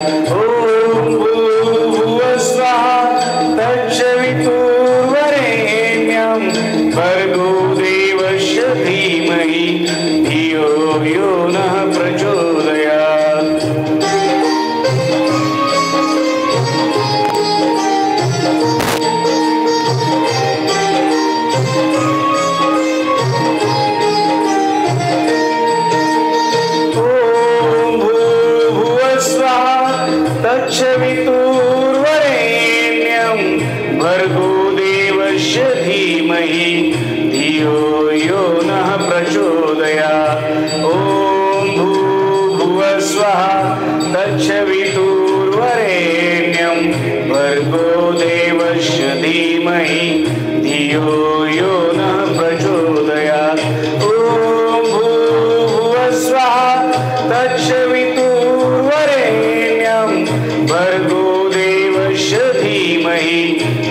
ॐ भूर्भुवस्वः तत्सवितुर्वरेण्यं भर्गो देवस्य धीमहि धियो यो नः प्रचोदयात्। तत्सवितुर्वरेण्यं भर्गो देवस्य धीमहि धियो यो नः प्रचोदयात्। ॐ भूर्भुवस्वः तत्सवितुर्वरेण्यं भर्गो देवस्य धीमहि धियो यो नः प्रचोदयात्। ॐ भूर्भुवस्वः तत्सवितुर्वरेण्यं भर्गो देवस्य धीमहि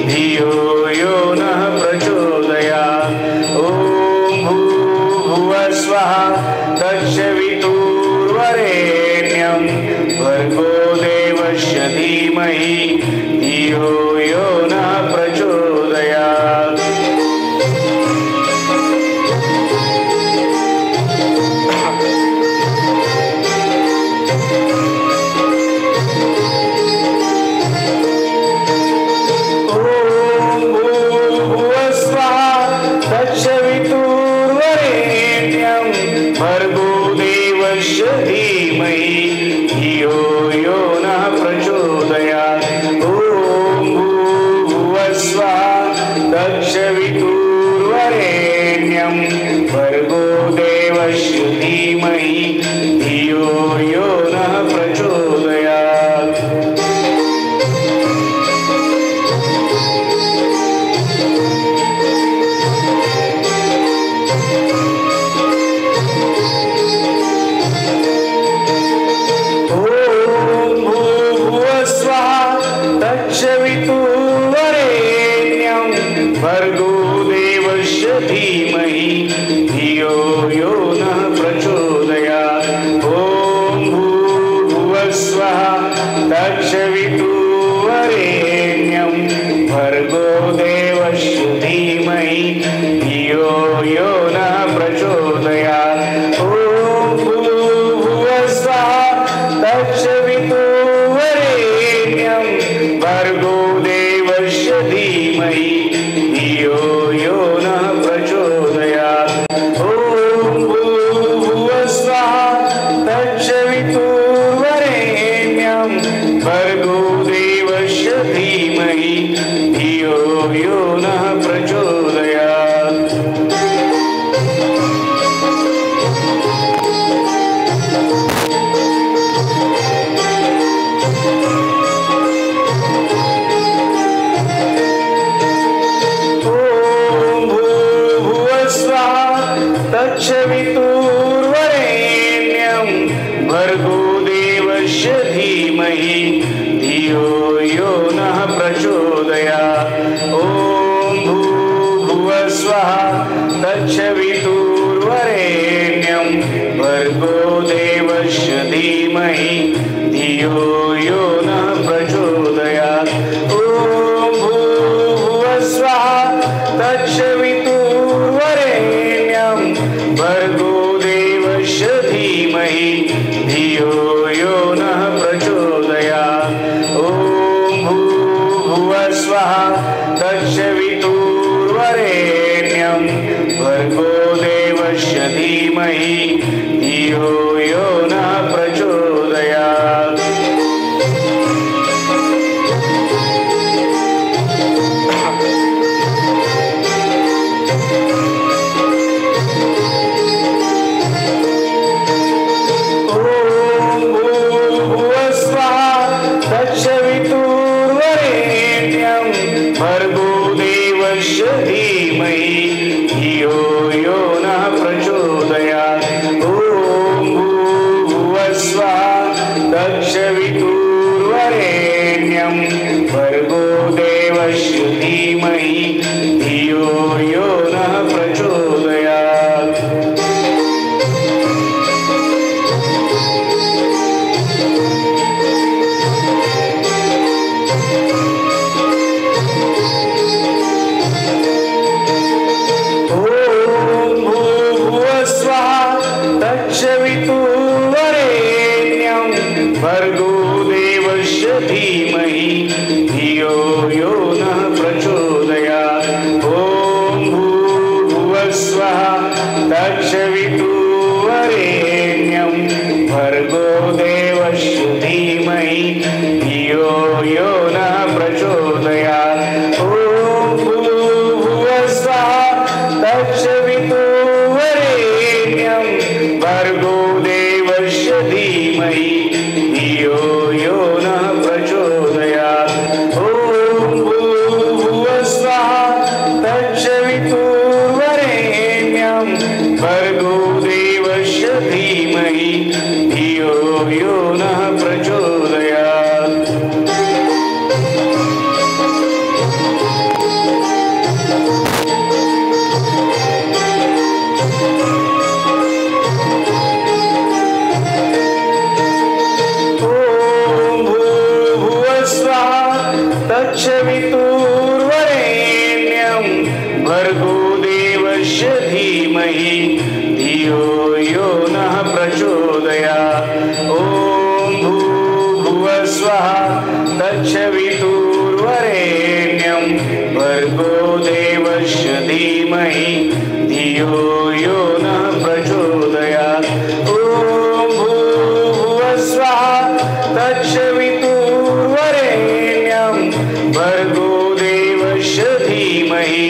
धियो यो नः प्रचोदयात्। ॐ भूर्भुवस्वः तत्सवितुर्वरेण्यं भर्गो देवस्य धीमहि धियो यो नः प्रचोदयात्। तत्सवितुर्वरेण्यं भर्गो देवस्य धीमहि धियो यो नः प्रचोदयात्। ॐ भूर्भुवस्वः तत्सवितुर्वरेण्यं भर्गो देवस्य धीमहि धियो यो नः प्रचोदयात्। तत्सवितुर्वरेण्यं भर्गो देवस्य धीमहि धियो यो नः प्रचोदयात्। ॐ भूर्भुवस्वः तत्सवितुर्वरेण्यं भर्गो देवस्य धीमहि धियो यो नः प्रचोदयात्। ॐ भूर्भुवस्वः तत्सवितुर्वरेण्यं भर्गो देवस्य धीमहि धियो यो नः प्रचोदयात्। ॐ भूर्भुवस्वः तत्सवितुर्वरेण्यं भर्गो देवस्य धीमहि धियो यो नः प्रचोदयात्। तत्सवितुर्वरेण्यं भर्गो देवस्य धीमहि धियो यो नः प्रचोदयात्। ॐ भूर्भुवस्वः तत्सवितुर्वरेण्यं भर्गो देवस्य धीमहि धियो यो नः प्रचोदयात्। ॐ भूर्भुवस्वः तत्सवितुर्वरेण्यं भर्गो देवस्य धीमहि धियो यो नः प्रचोदयात्। ॐ भूर्भुवस्वः तत्सवितुर्वरेण्यं भर्गो देवस्य धीमहि धियो यो नः प्रचोदयात्। तत्सवितुर्वरेण्यं भर्गो देवस्य धीमहि धियो यो नः प्रचोदयात्। ॐ भूर्भुवस्वः तत्सवितुर्वरेण्यं भर्गो देवस्य धीमहि धियो यो नः प्रचोदयात्। देवस्य धीमहि धियो यो नः प्रचोदयात्। ॐ भूर्भुवस्वः तत्सवितुर्वरेण्यं भर्गो देवस्य धीमहि धियो यो नः प्रचोदयात्। ॐ भूर्भुवस्वः तत्सवितुर्वरेण्यं भर्गो देवस्य धीमहि धियो यो नः प्रचोदयात्। ॐ भूर्भुवस्वः तत्सवितुर्वरेण्यं भर्गो देवस्य धीमहि धियो यो नः प्रचोदयात्। तत्सवितुर्वरेण्यं भर्गो देवस्य धीमहि धियो यो नः प्रचोदयात्। ॐ भूर्भुवस्वः तत्सवितुर्वरेण्यं भर्गो देवस्य धीमहि धियो यो नः प्रचोदयात्। ॐ भूर्भुवस्वः तत्सवितुर्वरेण्यं भर्गो देवस्य धीमहि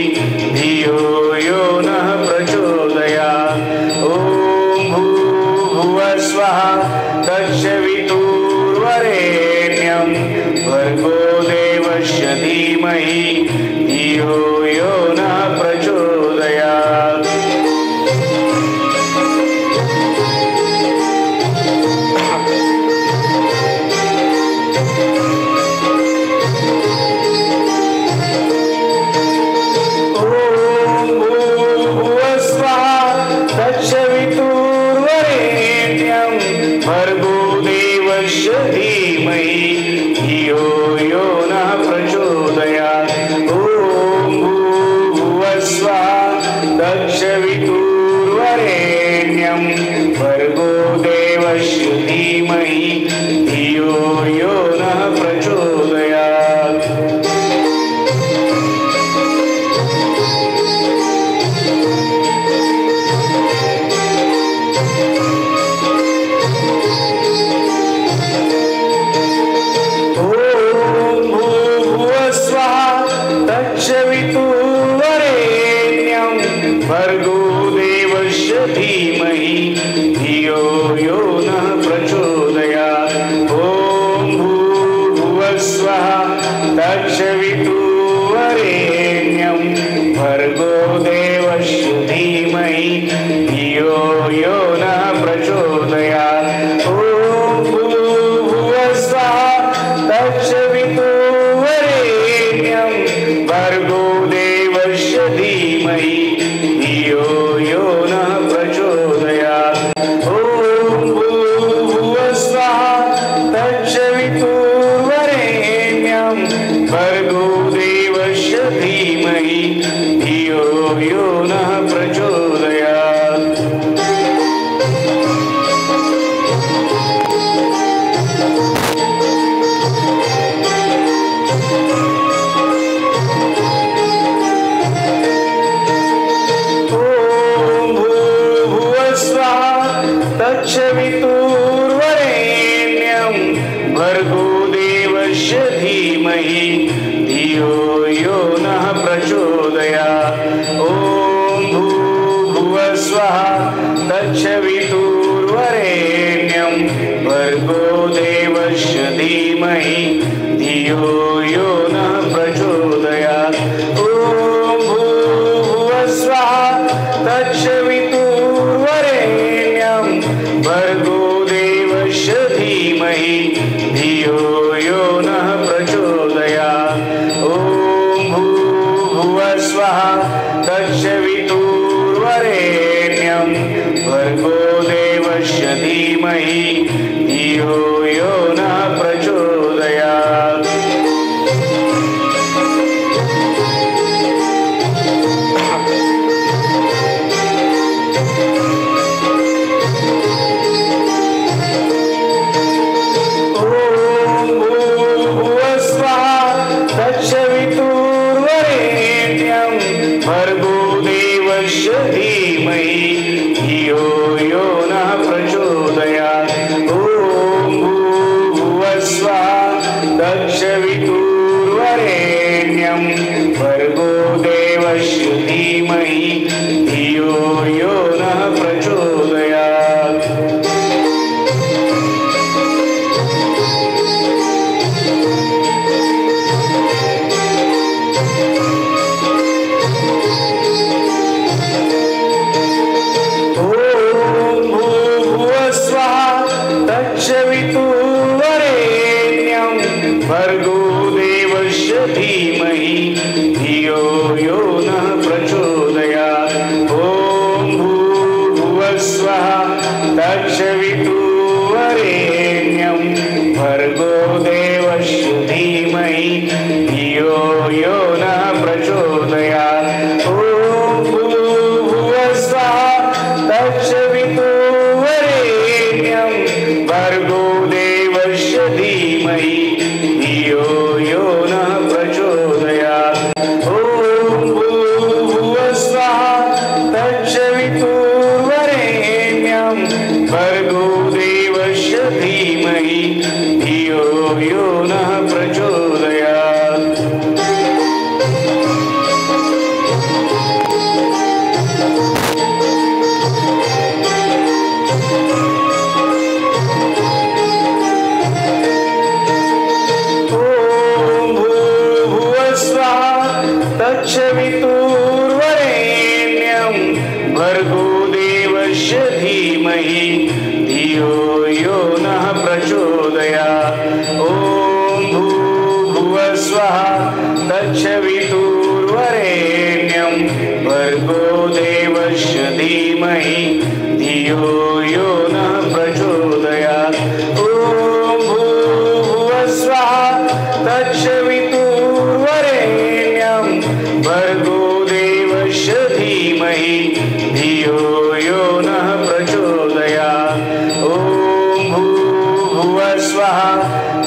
धियो यो नः प्रचोदयात्। ॐ भूर्भुवस्वः तत्सवितुर्वरेण्यं भर्गो देवस्य धीमहि धियो यो नः प्रचोदयात्। तत्सवितुर्वरेण्यं भर्गो देवस्य धीमहि धियो यो नः प्रचोदयात्। ॐ भूर्भुवस्वः तत्सवितुर्वरेण्यं भर्गो देवस्य धीमहि धियो यो नः प्रचोदयात्। तत्सवितुर्वरेण्यं भर्गो देवस्य धीमहि धियो यो नः प्रचोदयात्। ॐ भूर्भुवस्वः तत्सवितुर्वरेण्यं भर्गो देवस्य धीमहि धियो यो नः प्रचोदयात्। ॐ भूर्भुवस्वः तत्सवितुर्वरेण्यं भर्गो देवस्य धीमहि धियो यो नः प्रचोदयात्। ॐ भूर्भुवस्वः तत्सवितुर्वरेण्यं भर्गो देवस्य धीमहि धियो यो नः प्रचोदयात्। तत्सवितुर्वरेण्यं भर्गो देवस्य धीमहि धियो यो नः प्रचोदयात्। ॐ भूर्भुवस्वः तत्सवितुर्वरेण्यं भर्गो देवस्य धीमहि धियो यो नः प्रचोदयात्। ॐ भूर्भुवस्वः तत्सवितुर्वरेण्यं भर्गो देवस्य धीमहि धियो यो नः प्रचोदयात्। ॐ भूर्भुवस्वः तत्सवितुर्वरेण्यं भर्गो देवस्य धीमहि धियो यो नः प्रचोदयात्। स्वाहा तत्सवितुर्वरेण्यं भर्गो देवस्य धीमहि धियो यो नः प्रचोदयात्। भर्गो देवस्य धीमहि धियो यो नः प्रचोदयात्। ॐ भूर्भुवस्वः तत्सवितुर्वरेण्यं भर्गो देवस्य धीमहि धियो यो नः प्रचोदयात्। ॐ भूर्भुवस्वः तत्सवितुर्वरेण्यं भर्गो देवस्य धीमहि धियो यो नः प्रचोदयात्। ॐ भूर्भुवस्वः तत्सवितुर्वरेण्यं भर्गो देवस्य धीमहि धियो यो नः प्रचोदयात्। तत्सवितुर्वरेण्यं भर्गो देवस्य धीमहि धियो यो नः प्रचोदयात्। ॐ भूर्भुवस्वः तत्सवितुर्वरेण्यं भर्गो देवस्य धीमहि धियो यो नः प्रचोदयात्। ॐ भूर्भुवस्वः तत्सवितुर्वरेण्यं भर्गो देवस्य धीमहि धियो यो नः प्रचोदयात्। ॐ भूर्भुवस्वः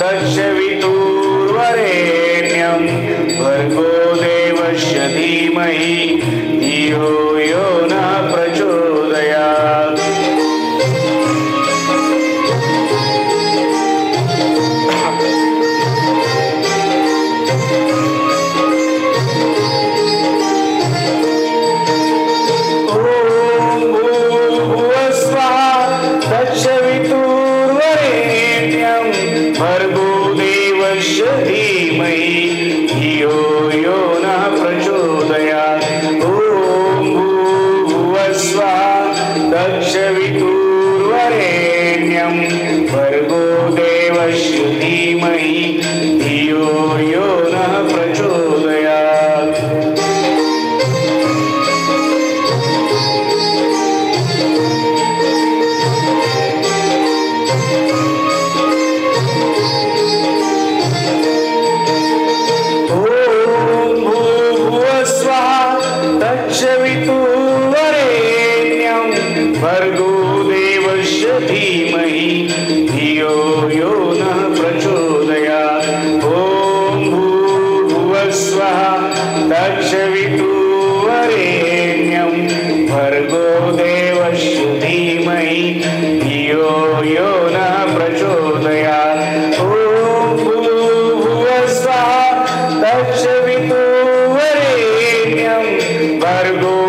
तत्सवितुर्वरेण्यं भर्गो देवस्य धीमहि धियो यो नः प्रचोदयात्। तत्सवितुर्वरेण्यं भर्गो देवस्य धीमहि धियो यो नः प्रचोदयात्। ॐ भूर्भुवस्वः तत्सवितुर्वरेण्यं भर्गो देवस्य धीमहि धियो यो नः प्रचोदयात्। तत्सवितुर्वरेण्यं भर्गो देवस्य धीमहि धियो यो नः प्रचोदयात्। ॐ भूर्भुवस्वः तत्सवितुर्वरेण्यं भर्गो देवस्य धीमहि धियो यो नः प्रचोदयात्। ॐ भूर्भुवस्वः तत्सवितुर्वरेण्यं भर्गो